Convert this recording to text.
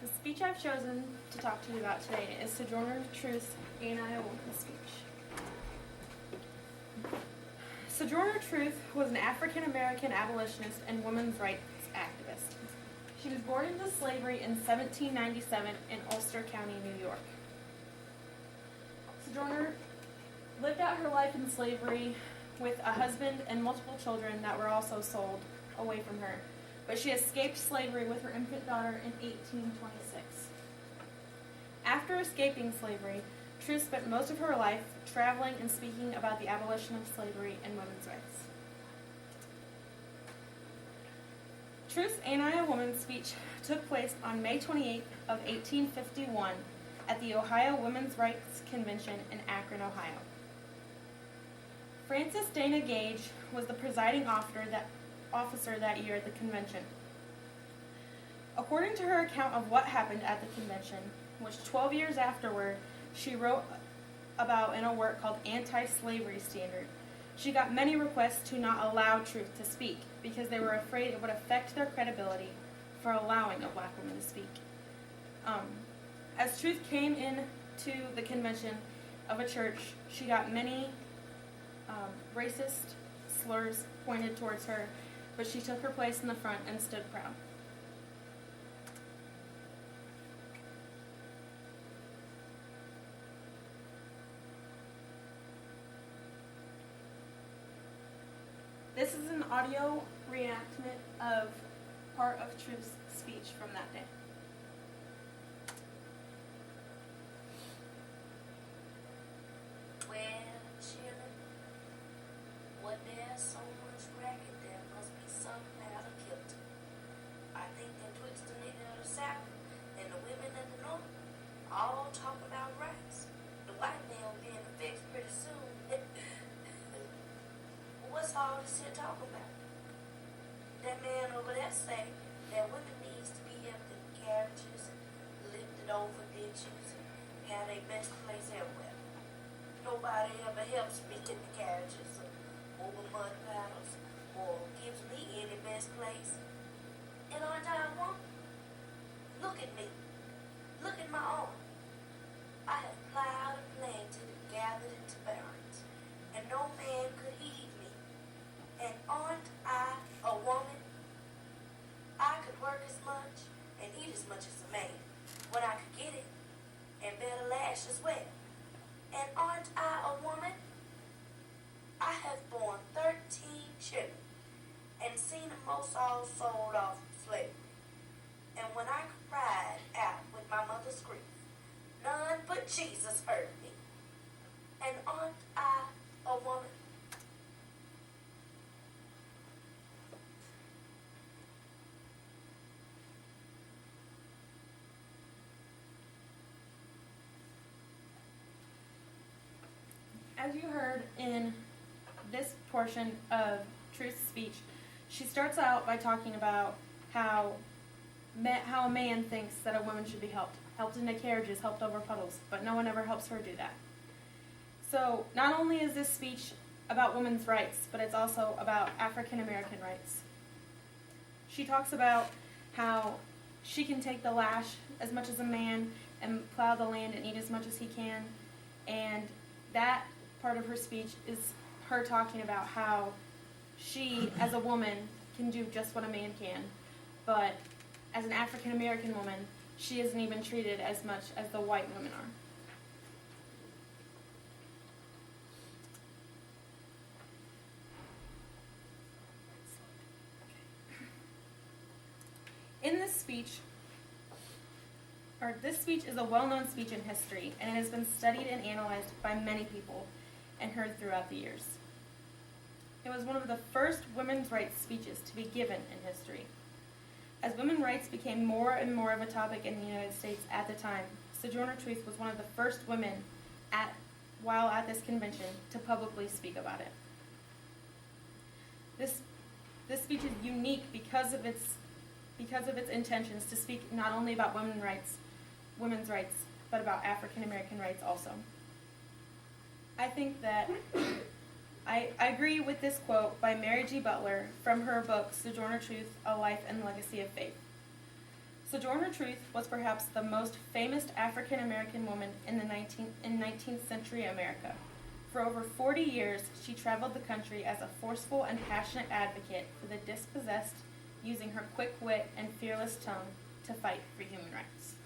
The speech I've chosen to talk to you about today is Sojourner Truth's Ain't I a Woman speech. Sojourner Truth was an African-American abolitionist and women's rights activist. She was born into slavery in 1797 in Ulster County, New York. Sojourner lived out her life in slavery with a husband and multiple children that were also sold away from her. But she escaped slavery with her infant daughter in 1826. After escaping slavery, Truth spent most of her life traveling and speaking about the abolition of slavery and women's rights. Truth's Ain't I a Woman speech took place on May 28th of 1851 at the Ohio Women's Rights Convention in Akron, Ohio. Frances Dana Gage was the presiding officer that year at the convention. According to her account of what happened at the convention, which 12 years afterward she wrote about in a work called Anti-Slavery Standard, she got many requests to not allow Truth to speak because they were afraid it would affect their credibility for allowing a black woman to speak. As Truth came into the convention of a church, she got many racist slurs pointed towards her, but she took her place in the front and stood proud. This is an audio reenactment of part of Truth's speech from that day. Well, children, what there's so much racket, there must be something out of kilter. I think that twixt the nigger of the South and the women of the North all talk about rights. The white man will be in the fix pretty soon. What's all this here talking about? That man over there say that women needs to be helped in carriages and lifted over ditches and have their best place everywhere. Nobody ever helps me in the carriages or over mud paddles or gives me any best place. And aren't I a woman? Look at me. Look at my arm. I have plowed and planted and gathered into barrens, and no man could heed me. And aren't I a woman? I could work as much and eat as much as a man when I could get it, and better lash as well. And aren't I a woman? I have borne 13 children and seen them most all sold off to slavery. And when I cried out with my mother's grief, none but Jesus heard me. And aren't I a woman? As you heard in this portion of Truth's speech, she starts out by talking about how a man thinks that a woman should be helped into carriages, helped over puddles, but no one ever helps her do that. So not only is this speech about women's rights, but it's also about African American rights. She talks about how she can take the lash as much as a man and plow the land and eat as much as he can, and that part of her speech is her talking about how she, as a woman, can do just what a man can, but as an African American woman, she isn't even treated as much as the white women are. In this speech is a well-known speech in history, and it has been studied and analyzed by many people and heard throughout the years. It was one of the first women's rights speeches to be given in history. As women's rights became more and more of a topic in the United States at the time, Sojourner Truth was one of the first women while at this convention to publicly speak about it. This speech is unique because of its intentions to speak not only about women's rights, but about African American rights also. I think that I agree with this quote by Mary G. Butler from her book, Sojourner Truth, A Life and Legacy of Faith. Sojourner Truth was perhaps the most famous African American woman in 19th century America. For over 40 years, she traveled the country as a forceful and passionate advocate for the dispossessed, using her quick wit and fearless tone to fight for human rights.